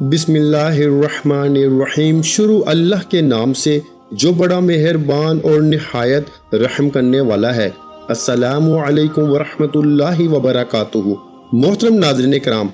بسم اللہ الرحمن الرحیم۔ شروع اللہ کے نام سے جو بڑا مہربان اور نہایت رحم کرنے والا ہے۔ السلام علیکم ورحمۃ اللہ وبرکاتہ۔ محترم ناظرین کرام،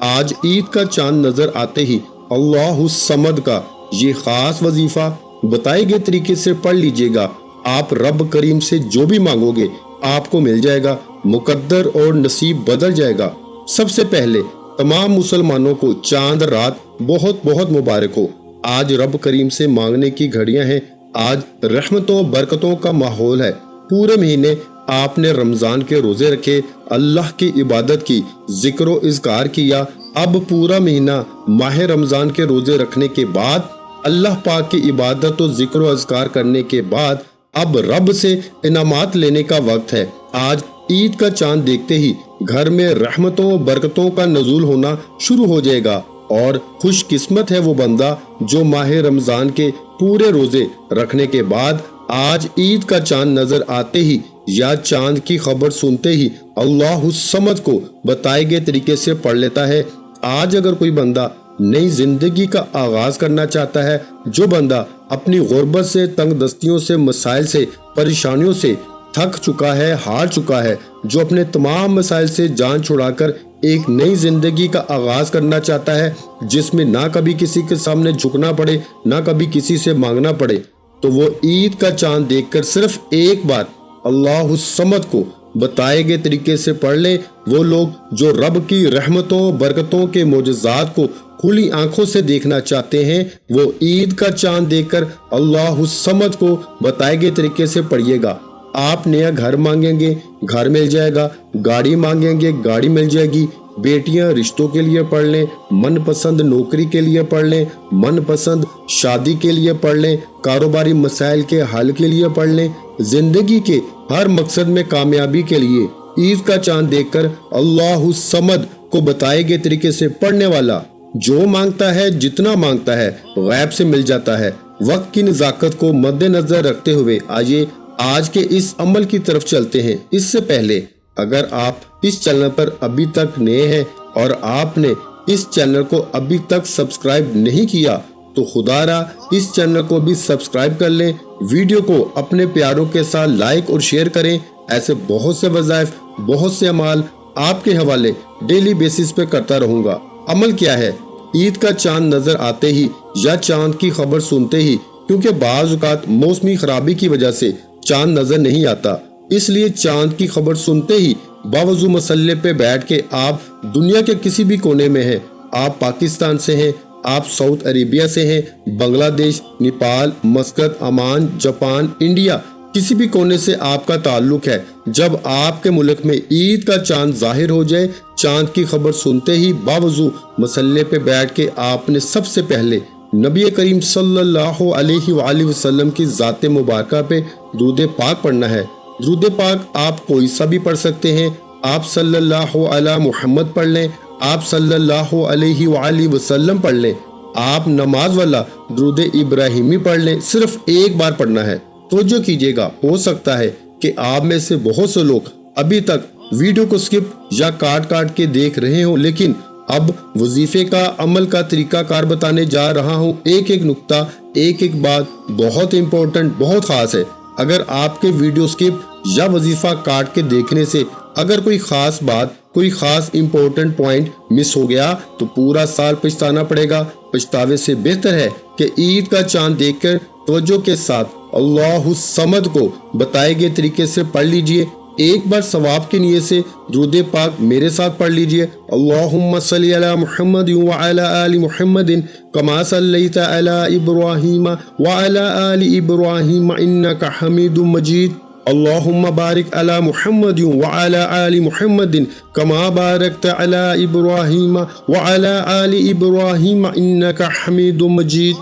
آج عید کا چاند نظر آتے ہی اللہ الصمد کا یہ خاص وظیفہ بتائے گئے طریقے سے پڑھ لیجئے گا۔ آپ رب کریم سے جو بھی مانگو گے آپ کو مل جائے گا، مقدر اور نصیب بدل جائے گا۔ سب سے پہلے تمام مسلمانوں کو چاند رات بہت بہت مبارک ہو۔ آج رب کریم سے مانگنے کی گھڑیاں ہیں، آج رحمتوں برکتوں کا ماحول ہے۔ پورے مہینے آپ نے رمضان کے روزے رکھے، اللہ کی عبادت کی، ذکر و اذکار کیا۔ اب پورا مہینہ ماہ رمضان کے روزے رکھنے کے بعد، اللہ پاک کی عبادت و ذکر و اذکار کرنے کے بعد اب رب سے انعامات لینے کا وقت ہے۔ آج عید کا چاند دیکھتے ہی گھر میں رحمتوں برکتوں کا نزول ہونا شروع ہو جائے گا، اور خوش قسمت ہے وہ بندہ جو ماہ رمضان کے پورے روزے رکھنے کے بعد آج عید کا چاند نظر آتے ہی یا چاند کی خبر سنتے ہی اللہ الصمد کو بتائے گئے طریقے سے پڑھ لیتا ہے۔ آج اگر کوئی بندہ نئی زندگی کا آغاز کرنا چاہتا ہے، جو بندہ اپنی غربت سے، تنگ دستیوں سے، مسائل سے، پریشانیوں سے تھک چکا ہے، ہار چکا ہے، جو اپنے تمام مسائل سے جان چھڑا کر ایک نئی زندگی کا آغاز کرنا چاہتا ہے، جس میں نہ کبھی کسی کے سامنے جھکنا پڑے، نہ کبھی کسی سے مانگنا پڑے، تو وہ عید کا چاند دیکھ کر صرف ایک بار اللہ الصمد کو بتائے گئے طریقے سے پڑھ لیں۔ وہ لوگ جو رب کی رحمتوں برکتوں کے معجزات کو کھلی آنکھوں سے دیکھنا چاہتے ہیں، وہ عید کا چاند دیکھ کر اللہ الصمد کو بتائے گئے طریقے سے پڑھیے گا۔ آپ نیا گھر مانگیں گے، گھر مل جائے گا، گاڑی مانگیں گے، گاڑی مل جائے گی۔ بیٹیاں رشتوں کے لیے پڑھ لیں، من پسند نوکری کے لیے پڑھ لیں، من پسند شادی کے لیے پڑھ لیں، کاروباری مسائل کے حل کے لیے پڑھ لیں، زندگی کے ہر مقصد میں کامیابی کے لیے عید کا چاند دیکھ کر اللہ الصمد کو بتائے گئے طریقے سے پڑھنے والا جو مانگتا ہے، جتنا مانگتا ہے، غیب سے مل جاتا ہے۔ وقت کی نزاکت کو مد نظر رکھتے ہوئے آئیے آج کے اس عمل کی طرف چلتے ہیں۔ اس سے پہلے اگر آپ اس چینل پر ابھی تک نئے ہیں اور آپ نے اس چینل کو ابھی تک سبسکرائب نہیں کیا تو خدا را اس چینل کو بھی سبسکرائب کر لیں، ویڈیو کو اپنے پیاروں کے ساتھ لائک اور شیئر کریں۔ ایسے بہت سے وظائف، بہت سے اعمال آپ کے حوالے ڈیلی بیسس پہ کرتا رہوں گا۔ عمل کیا ہے؟ عید کا چاند نظر آتے ہی یا چاند کی خبر سنتے ہی، کیونکہ بعض اوقات موسمی خرابی کی وجہ سے چاند نظر نہیں آتا، اس لیے چاند کی خبر سنتے ہی باوضو مسلح پہ بیٹھ کے آپ دنیا کے کسی بھی کونے میں ہیں، آپ پاکستان سے ہیں، آپ سعودی عربیہ سے ہیں، بنگلہ دیش، Nepal, Muscat, Oman, Japan, India, کسی بھی کونے سے آپ کا تعلق ہے، جب آپ کے ملک میں عید کا چاند ظاہر ہو جائے، چاند کی خبر سنتے ہی باوضو مسلح پہ بیٹھ کے آپ نے سب سے پہلے نبی کریم صلی اللہ علیہ وآلہ وسلم کی ذات مبارکہ پہ درود پاک پڑھنا ہے۔ درود پاک آپ کوئی سا بھی پڑھ سکتے ہیں، آپ صلی اللہ علی محمد پڑھ لیں، آپ صلی اللہ علیہ وآلہ وسلم پڑھ لیں، آپ نماز والا درود ابراہیمی پڑھ لیں، صرف ایک بار پڑھنا ہے۔ توجہ کیجیے گا، ہو سکتا ہے کہ آپ میں سے بہت سے لوگ ابھی تک ویڈیو کو سکپ یا کاٹ کاٹ کے دیکھ رہے ہوں، لیکن اب وظیفے کا عمل کا طریقہ کار بتانے جا رہا ہوں۔ ایک ایک نقطہ، ایک ایک بات بہت امپورٹنٹ، بہت خاص ہے۔ اگر آپ کے ویڈیو سکپ یا وظیفہ کاٹ کے دیکھنے سے اگر کوئی خاص بات، کوئی خاص امپورٹنٹ پوائنٹ مس ہو گیا تو پورا سال پچھتانا پڑے گا۔ پچھتاوے سے بہتر ہے کہ عید کا چاند دیکھ کر توجہ کے ساتھ اللہ الصمد کو بتائے گئے طریقے سے پڑھ لیجئے۔ ایک بار ثواب کی نیت سے درود پاک میرے ساتھ پڑھ لیجئے۔ اللہم صلی علی محمد وعلی آل محمد کما صلیت علی ابراہیم وعلی آل ابراہیم انک حمید مجید۔ اللہم بارک علی محمد وعلی آل محمد کما بارکت علی ابراہیم وعلی آل ابراہیم انک حمید مجید۔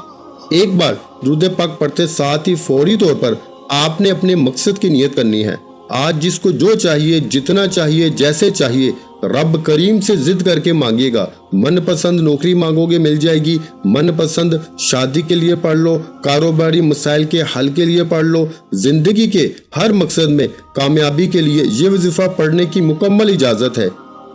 ایک بار درود پاک پڑھتے ساتھ ہی فوری طور پر آپ نے اپنے مقصد کی نیت کرنی ہے۔ آج جس کو جو چاہیے، جتنا چاہیے، جیسے چاہیے، رب کریم سے ضد کر کے مانگیے گا۔ من پسند نوکری مانگو گے مل جائے گی، من پسند شادی کے لیے پڑھ لو، کاروباری مسائل کے حل کے لیے پڑھ لو، زندگی کے ہر مقصد میں کامیابی کے لیے یہ وظیفہ پڑھنے کی مکمل اجازت ہے۔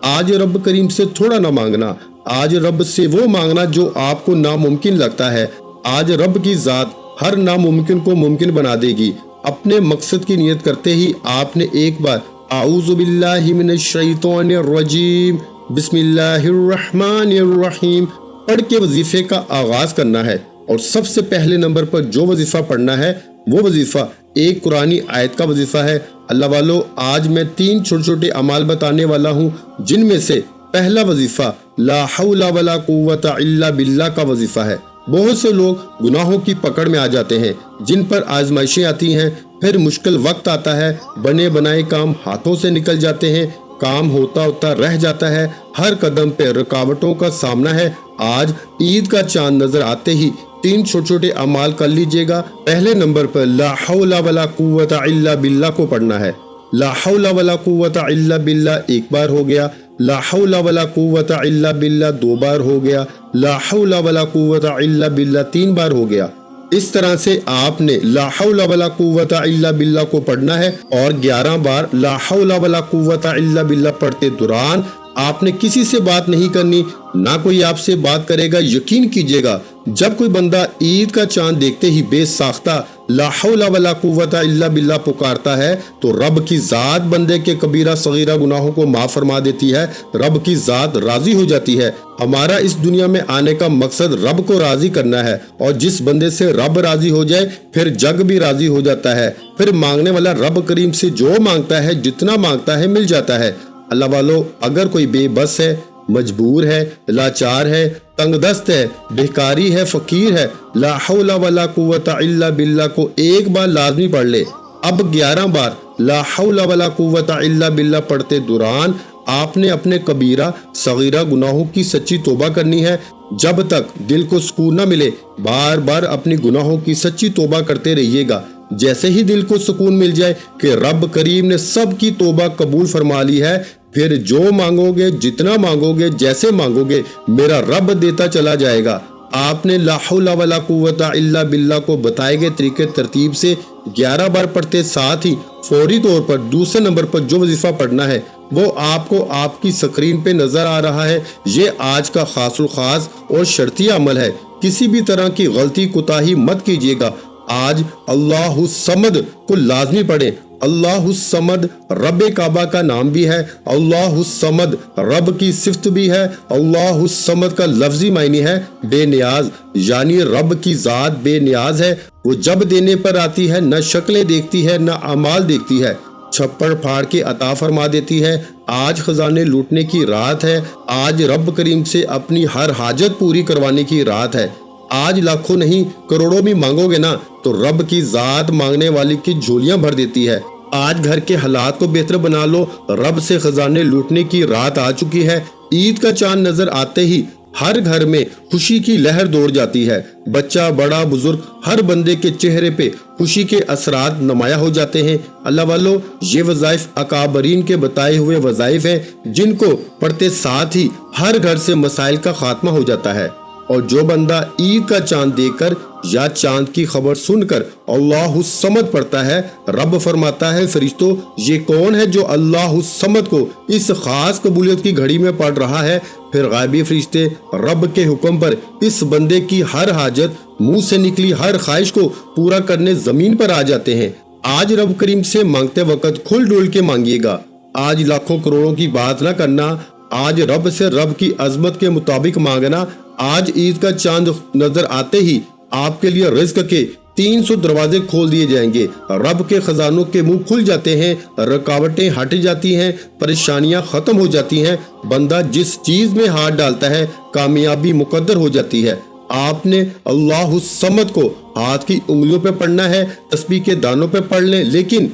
آج رب کریم سے تھوڑا نہ مانگنا، آج رب سے وہ مانگنا جو آپ کو ناممکن لگتا ہے۔ آج رب کی ذات ہر ناممکن کو ممکن بنا دے گی۔ اپنے مقصد کی نیت کرتے ہی آپ نے ایک بار اعوذ باللہ من الشیطان الرجیم بسم اللہ الرحمن الرحیم پڑھ کے وظیفے کا آغاز کرنا ہے۔ اور سب سے پہلے نمبر پر جو وظیفہ پڑھنا ہے وہ وظیفہ ایک قرآنی آیت کا وظیفہ ہے۔ اللہ والو، آج میں 3 چھوٹے چھوٹے اعمال بتانے والا ہوں، جن میں سے پہلا وظیفہ لا حول ولا قوت الا باللہ کا وظیفہ ہے۔ بہت سے لوگ گناہوں کی پکڑ میں آ جاتے ہیں، جن پر آزمائشیں آتی ہیں، پھر مشکل وقت آتا ہے، بنے بنائے کام ہاتھوں سے نکل جاتے ہیں، کام ہوتا ہوتا رہ جاتا ہے، ہر قدم پہ رکاوٹوں کا سامنا ہے۔ آج عید کا چاند نظر آتے ہی 3 چھوٹے چھوٹے اعمال کر لیجئے گا۔ پہلے نمبر پر لا حول ولا قوت الا باللہ کو پڑھنا ہے۔ لا حول ولا قوت الا باللہ ایک بار ہو گیا، لا حول ولا قوت الا باللہ 2 بار ہو گیا، لا حول ولا قوت الا باللہ 3 بار ہو گیا۔ اس طرح سے آپ نے لا حول ولا قوت الا باللہ کو پڑھنا ہے، اور 11 بار لا حول ولا قوت الا باللہ پڑھتے دوران آپ نے کسی سے بات نہیں کرنی، نہ کوئی آپ سے بات کرے گا۔ یقین کیجئے گا، جب کوئی بندہ عید کا چاند دیکھتے ہی بے ساختہ لا حول ولا قوت الا باللہ پکارتا ہے تو رب کی ذات بندے کے کبیرہ صغیرہ گناہوں کو معاف فرما دیتی ہے، رب کی ذات راضی ہو جاتی ہے۔ ہمارا اس دنیا میں آنے کا مقصد رب کو راضی کرنا ہے، اور جس بندے سے رب راضی ہو جائے پھر جگ بھی راضی ہو جاتا ہے، پھر مانگنے والا رب کریم سے جو مانگتا ہے، جتنا مانگتا ہے، مل جاتا ہے۔ اللہ والو، اگر کوئی بے بس ہے، مجبور ہے، لاچار ہے، تنگ دست ہے، بھکاری ہے، فقیر ہے، لا حول ولا قوت الا باللہ کو ایک بار لازمی پڑھ لے۔ اب 11 بار لا حول ولا قوت الا باللہ پڑھتے دوران آپ نے اپنے کبیرہ صغیرہ گناہوں کی سچی توبہ کرنی ہے۔ جب تک دل کو سکون نہ ملے، بار بار اپنی گناہوں کی سچی توبہ کرتے رہیے گا۔ جیسے ہی دل کو سکون مل جائے کہ رب کریم نے سب کی توبہ قبول فرما لی ہے، پھر جو مانگو گے، جتنا مانگو گے، جیسے مانگو گے، میرا رب دیتا چلا جائے گا۔ آپ نے لا حول ولا قوت الا باللہ کو بتائے گئے طریقے ترتیب سے 11 بار پڑھتے، ساتھ ہی فوری طور پر دوسرے نمبر پر جو وظیفہ پڑھنا ہے وہ آپ کو آپ کی سکرین پہ نظر آ رہا ہے۔ یہ آج کا خاص الخاص اور شرطی عمل ہے، کسی بھی طرح کی غلطی کوتاہی مت کیجیے گا۔ آج اللہ الصمد کو لازمی پڑھیں۔ اللہ الصمد رب کعبہ کا نام بھی ہے، اللہ الصمد رب کی صفت بھی ہے۔ اللہ الصمد کا لفظی معنی ہے بے نیاز، یعنی رب کی ذات بے نیاز ہے۔ وہ جب دینے پر آتی ہے، نہ شکلیں دیکھتی ہے، نہ اعمال دیکھتی ہے، چھپڑ پھاڑ کے عطا فرما دیتی ہے۔ آج خزانے لوٹنے کی رات ہے، آج رب کریم سے اپنی ہر حاجت پوری کروانے کی رات ہے۔ آج لاکھوں نہیں کروڑوں بھی مانگو گے نا تو رب کی ذات مانگنے والی کی جھولیاں بھر دیتی ہے۔ آج گھر کے حالات کو بہتر بنا لو، رب سے خزانے لوٹنے کی رات آ چکی ہے۔ عید کا چاند نظر آتے ہی ہر گھر میں خوشی کی لہر دوڑ جاتی ہے، بچہ بڑا بزرگ ہر بندے کے چہرے پہ خوشی کے اثرات نمایاں ہو جاتے ہیں۔ اللہ والو، یہ وظائف اکابرین کے بتائے ہوئے وظائف ہیں، جن کو پڑھتے ساتھ ہی ہر گھر سے مسائل کا خاتمہ ہو جاتا ہے۔ اور جو بندہ عید کا چاند دیکھ کر یا چاند کی خبر سن کر اللہ الصمد پڑھتا ہے، رب فرماتا ہے فرشتوں، یہ کون ہے جو اللہ الصمد کو اس خاص قبولیت کی گھڑی میں پڑھ رہا ہے؟ پھر غائبی فرشتے رب کے حکم پر اس بندے کی ہر حاجت، منہ سے نکلی ہر خواہش کو پورا کرنے زمین پر آ جاتے ہیں۔ آج رب کریم سے مانگتے وقت کھل ڈول کے مانگیے گا۔ آج لاکھوں کروڑوں کی بات نہ کرنا، آج رب سے رب کی عظمت کے مطابق مانگنا۔ آج عید کا چاند نظر آتے ہی آپ کے لیے رزق کے 300 دروازے کھول دیے جائیں گے، رب کے خزانوں کے منہ کھل جاتے ہیں، رکاوٹیں ہٹ جاتی ہیں، پریشانیاں ختم ہو جاتی ہیں، بندہ جس چیز میں ہاتھ ڈالتا ہے کامیابی مقدر ہو جاتی ہے۔ آپ نے اللہ الصمد کو ہاتھ کی انگلیوں پہ پڑھنا ہے، تسبیح کے دانوں پہ پڑھ لیں، لیکن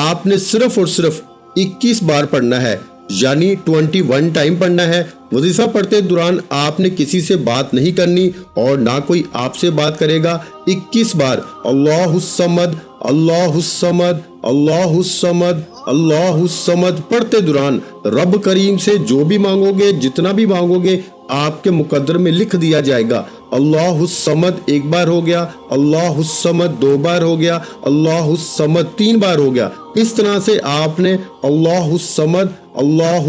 آپ نے صرف اور صرف 21 بار پڑھنا ہے، یعنی 21 ٹائم پڑھنا ہے۔ وظیفہ پڑھتے دوران آپ نے کسی سے بات نہیں کرنی اور نہ کوئی آپ سے بات کرے گا۔ 21 بار اللہ الصمد اللہ الصمد اللہ الصمد اللہ الصمد پڑھتے دوران رب کریم سے جو بھی مانگو گے، جتنا بھی مانگو گے، آپ کے مقدر میں لکھ دیا جائے گا۔ اللہ الصمد 1 بار ہو گیا، اللہ الصمد 2 بار ہو گیا، اللہ الصمد 3 بار ہو گیا۔ اس طرح سے آپ نے اللہ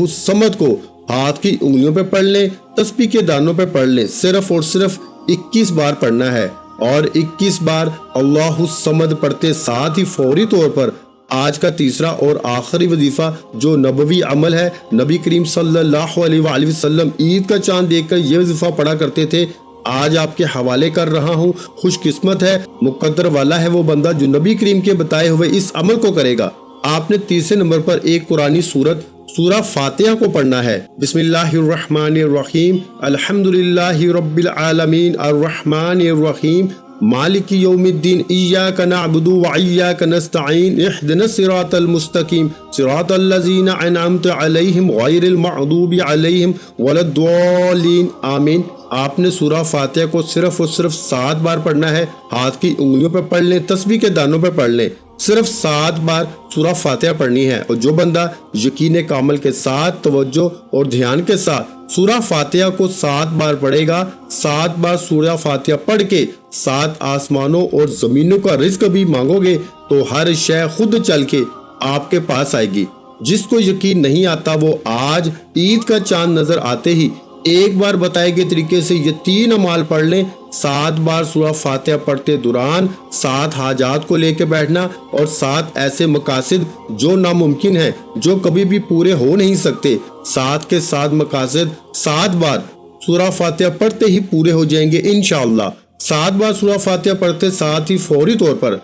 الصمد کو ہاتھ کی انگلیوں پہ پڑھ لیں، تسبیح کے دانوں پہ پڑھ لیں، صرف اور صرف 21 بار پڑھنا ہے، اور 21 بار اللہ الصمد پڑھتے ساتھ ہی فوری طور پر آج کا تیسرا اور آخری وظیفہ جو نبوی عمل ہے، نبی کریم صلی اللہ علیہ وآلہ وسلم عید کا چاند دیکھ کر یہ وظیفہ پڑھا کرتے تھے، آج آپ کے حوالے کر رہا ہوں۔ خوش قسمت ہے، مقدر والا ہے وہ بندہ جو نبی کریم کے بتائے ہوئے اس عمل کو کرے گا۔ آپ نے تیسرے نمبر پر ایک قرآنی سورہ فاتحہ کو پڑھنا ہے۔ بسم اللہ الرحمن الرحیم، الحمدللہ رب العالمین، الرحمن الرحیم، مالک یوم الدین، ایاک نعبد و ایاک نستعین، اہدنا الصراط المستقیم، صراط الذین انعمت علیہم غیر المغضوب علیہم ولا الضالین، آمین۔ آپ نے سورہ فاتحہ کو صرف اور صرف 7 بار پڑھنا ہے، ہاتھ کی انگلیوں پہ پڑھ لیں، تسبیح کے دانوں پہ پڑھ لیں، صرف 7 بار سورہ فاتحہ پڑھنی ہے۔ اور جو بندہ یقین کامل کے ساتھ، توجہ اور دھیان کے ساتھ سورہ فاتحہ کو 7 بار پڑھے گا، 7 بار سورہ فاتحہ پڑھ کے 7 آسمانوں اور زمینوں کا رزق بھی مانگو گے تو ہر شے خود چل کے آپ کے پاس آئے گی۔ جس کو یقین نہیں آتا وہ آج عید کا چاند نظر آتے ہی ایک بار بتائے گئے طریقے سے یہ 3 اعمال پڑھ لیں۔ 7 بار سورہ فاتحہ پڑھتے دوران 7 حاجات کو لے کے بیٹھنا، اور 7 ایسے مقاصد جو ناممکن ہیں، جو کبھی بھی پورے ہو نہیں سکتے، 7 کے 7 مقاصد 7 بار سورہ فاتحہ پڑھتے ہی پورے ہو جائیں گے انشاءاللہ۔ 7 بار سورہ فاتحہ پڑھتے ساتھ ہی فوری طور پر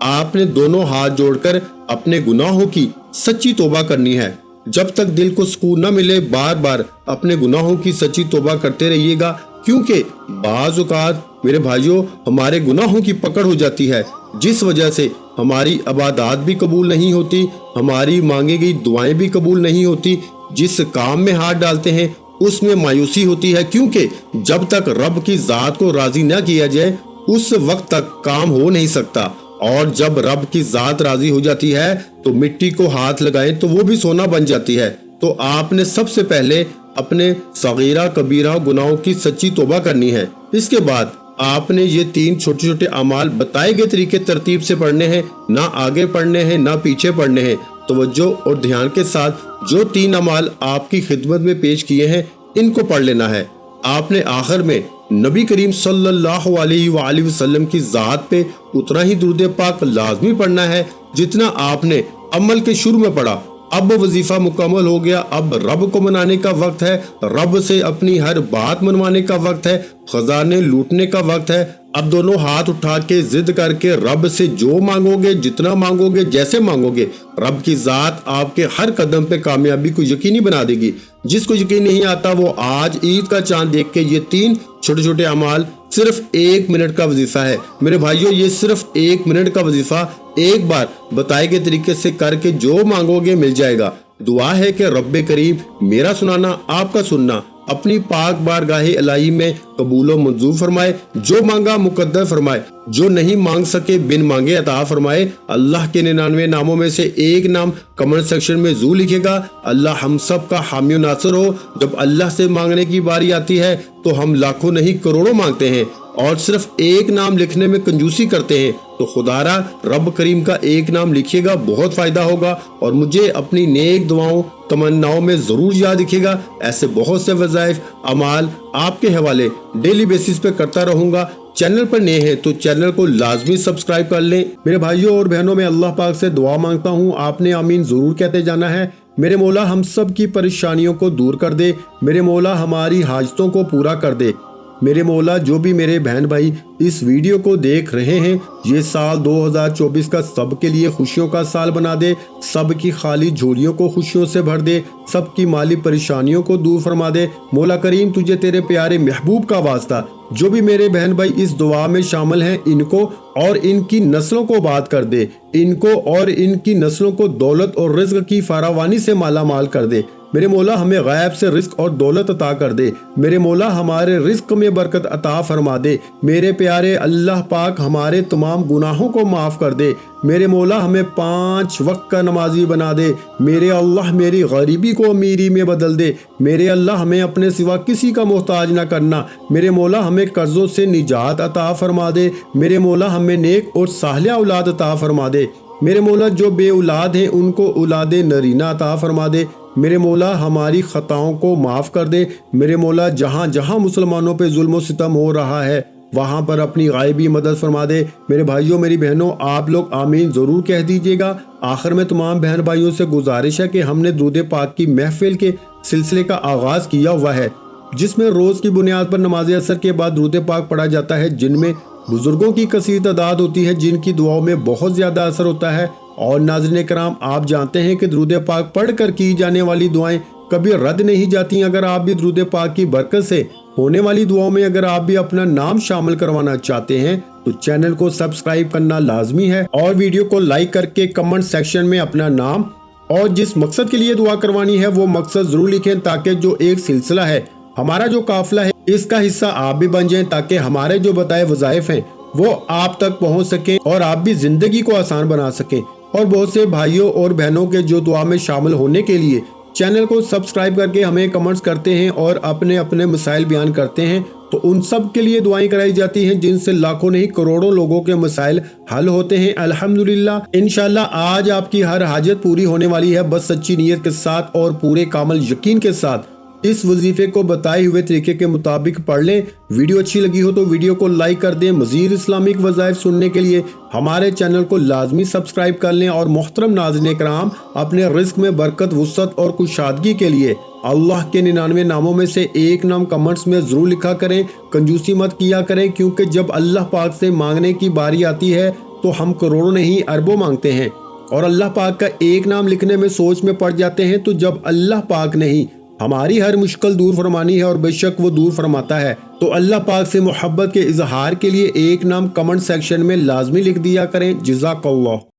آپ نے دونوں ہاتھ جوڑ کر اپنے گناہوں کی سچی توبہ کرنی ہے۔ جب تک دل کو سکون نہ ملے بار بار اپنے گناہوں کی سچی توبہ کرتے رہیے گا، کیونکہ بعض اوقات میرے بھائیوں ہمارے گناہوں کی پکڑ ہو جاتی ہے، جس وجہ سے ہماری عبادات بھی قبول نہیں ہوتی، ہماری مانگی گئی دعائیں بھی قبول نہیں ہوتی، جس کام میں ہاتھ ڈالتے ہیں اس میں مایوسی ہوتی ہے، کیونکہ جب تک رب کی ذات کو راضی نہ کیا جائے اس وقت تک کام ہو نہیں سکتا، اور جب رب کی ذات راضی ہو جاتی ہے تو مٹی کو ہاتھ لگائیں تو وہ بھی سونا بن جاتی ہے۔ تو آپ نے سب سے پہلے اپنے صغیرہ کبیرہ گناہوں کی سچی توبہ کرنی ہے۔ اس کے بعد آپ نے یہ 3 چھوٹے چھوٹے اعمال بتائے گئے طریقے ترتیب سے پڑھنے ہیں، نہ آگے پڑھنے ہیں نہ پیچھے پڑھنے ہیں، توجہ اور دھیان کے ساتھ جو 3 اعمال آپ کی خدمت میں پیش کیے ہیں ان کو پڑھ لینا ہے۔ آپ نے آخر میں نبی کریم صلی اللہ علیہ وآلہ وسلم کی ذات پہ اتنا ہی درود پاک لازمی پڑھنا ہے جتنا آپ نے عمل کے شروع میں پڑھا۔ اب وظیفہ مکمل ہو گیا، اب رب کو منانے کا وقت ہے، رب سے اپنی ہر بات منوانے کا وقت ہے، خزانے لوٹنے کا وقت ہے۔ اب دونوں ہاتھ اٹھا کے ضد کر کے رب سے جو مانگو گے، جتنا مانگو گے، جیسے مانگو گے، رب کی ذات آپ کے ہر قدم پہ کامیابی کو یقینی بنا دے گی۔ جس کو یقین نہیں آتا وہ آج عید کا چاند دیکھ کے یہ 3 چھوٹے چھوٹے اعمال صرف 1 منٹ کا وظیفہ ہے میرے بھائیوں، یہ صرف 1 منٹ کا وظیفہ ایک بار بتائے گئے طریقے سے کر کے جو مانگو گے مل جائے گا۔ دعا ہے کہ رب کریم میرا سنانا آپ کا سننا اپنی پاک بارگاہ الہی میں قبول و منظور فرمائے، جو مانگا مقدر فرمائے، جو نہیں مانگ سکے بن مانگے عطا فرمائے۔ اللہ کے 99 ناموں میں سے ایک نام کمنٹ سیکشن میں ضرور لکھے گا۔ اللہ ہم سب کا حامی و ناصر ہو۔ جب اللہ سے مانگنے کی باری آتی ہے تو ہم لاکھوں نہیں کروڑوں مانگتے ہیں، اور صرف ایک نام لکھنے میں کنجوسی کرتے ہیں، تو خدا را رب کریم کا ایک نام لکھیے گا، بہت فائدہ ہوگا، اور مجھے اپنی نیک دعاؤں تمناؤں میں ضرور یاد رکھیے گا۔ ایسے بہت سے وظائف اعمال آپ کے حوالے ڈیلی بیسس پہ کرتا رہوں گا۔ چینل پر نئے ہیں تو چینل کو لازمی سبسکرائب کر لیں۔ میرے بھائیوں اور بہنوں میں اللہ پاک سے دعا مانگتا ہوں، آپ نے آمین ضرور کہتے جانا ہے۔ میرے مولا ہم سب کی پریشانیوں کو دور کر دے، میرے مولا ہماری حاجتوں کو پورا کر دے۔ میرے مولا جو بھی میرے بہن بھائی اس ویڈیو کو دیکھ رہے ہیں، یہ سال 2024 کا سب کے لیے خوشیوں کا سال بنا دے، سب کی خالی جھولیوں کو خوشیوں سے بھر دے، سب کی مالی پریشانیوں کو دور فرما دے۔ مولا کریم تجھے تیرے پیارے محبوب کا واسطہ، جو بھی میرے بہن بھائی اس دعا میں شامل ہیں ان کو اور ان کی نسلوں کو آباد کر دے، ان کو اور ان کی نسلوں کو دولت اور رزق کی فراوانی سے مالا مال کر دے۔ میرے مولا ہمیں غیب سے رزق اور دولت عطا کر دے، میرے مولا ہمارے رزق میں برکت عطا فرما دے، میرے پیارے اللہ پاک ہمارے تمام گناہوں کو معاف کر دے، میرے مولا ہمیں 5 وقت کا نمازی بنا دے، میرے اللہ میری غریبی کو امیری میں بدل دے، میرے اللہ ہمیں اپنے سوا کسی کا محتاج نہ کرنا، میرے مولا ہمیں قرضوں سے نجات عطا فرما دے، میرے مولا ہمیں نیک اور صالحہ اولاد عطا فرما دے، میرے مولا جو بے اولاد ہیں ان کو اولاد نرینہ عطا فرما دے، میرے مولا ہماری خطاؤں کو معاف کر دے۔ میرے مولا جہاں جہاں مسلمانوں پہ ظلم و ستم ہو رہا ہے وہاں پر اپنی غائبی مدد فرما دے۔ میرے بھائیوں میری بہنوں آپ لوگ آمین ضرور کہہ دیجئے گا۔ آخر میں تمام بہن بھائیوں سے گزارش ہے کہ ہم نے درود پاک کی محفل کے سلسلے کا آغاز کیا ہوا ہے، جس میں روز کی بنیاد پر نماز عصر کے بعد درود پاک پڑھا جاتا ہے، جن میں بزرگوں کی کثیر تعداد ہوتی ہے جن کی دعاؤں میں بہت زیادہ اثر ہوتا ہے۔ اور ناظرین کرام آپ جانتے ہیں کہ درود پاک پڑھ کر کی جانے والی دعائیں کبھی رد نہیں جاتی۔ اگر آپ بھی درود پاک کی برکت سے ہونے والی دعاؤں میں اگر آپ بھی اپنا نام شامل کروانا چاہتے ہیں تو چینل کو سبسکرائب کرنا لازمی ہے اور ویڈیو کو لائک کر کے کمنٹ سیکشن میں اپنا نام اور جس مقصد کے لیے دعا کروانی ہے وہ مقصد ضرور لکھیں، تاکہ جو ایک سلسلہ ہے ہمارا جو قافلہ ہے اس کا حصہ آپ بھی بن جائیں، تاکہ ہمارے جو بتائے وظائف ہیں وہ آپ تک پہنچ سکیں اور آپ بھی زندگی کو آسان بنا سکیں۔ اور بہت سے بھائیوں اور بہنوں کے جو دعا میں شامل ہونے کے لیے چینل کو سبسکرائب کر کے ہمیں کمنٹس کرتے ہیں اور اپنے اپنے مسائل بیان کرتے ہیں، تو ان سب کے لیے دعائیں کرائی جاتی ہیں جن سے لاکھوں نہیں کروڑوں لوگوں کے مسائل حل ہوتے ہیں الحمدللہ۔ انشاءاللہ آج آپ کی ہر حاجت پوری ہونے والی ہے، بس سچی نیت کے ساتھ اور پورے کامل یقین کے ساتھ اس وظیفے کو بتائے ہوئے طریقے کے مطابق پڑھ لیں۔ ویڈیو اچھی لگی ہو تو ویڈیو کو لائک کر دیں۔ مزید اسلامک وظائف سننے کے لیے ہمارے چینل کو لازمی سبسکرائب کر لیں۔ اور محترم ناظرین کرام اپنے رزق میں برکت، وسعت اور کشادگی کے لیے اللہ کے 99 ناموں میں سے ایک نام کمنٹس میں ضرور لکھا کریں۔ کنجوسی مت کیا کریں، کیونکہ جب اللہ پاک سے مانگنے کی باری آتی ہے تو ہم کروڑوں نہیں اربوں مانگتے ہیں، اور اللہ پاک کا ایک نام لکھنے میں سوچ میں پڑ جاتے ہیں، تو جب اللہ پاک نہیں ہماری ہر مشکل دور فرمانی ہے، اور بے شک وہ دور فرماتا ہے، تو اللہ پاک سے محبت کے اظہار کے لیے ایک نام کمنٹ سیکشن میں لازمی لکھ دیا کریں۔ جزاک اللہ۔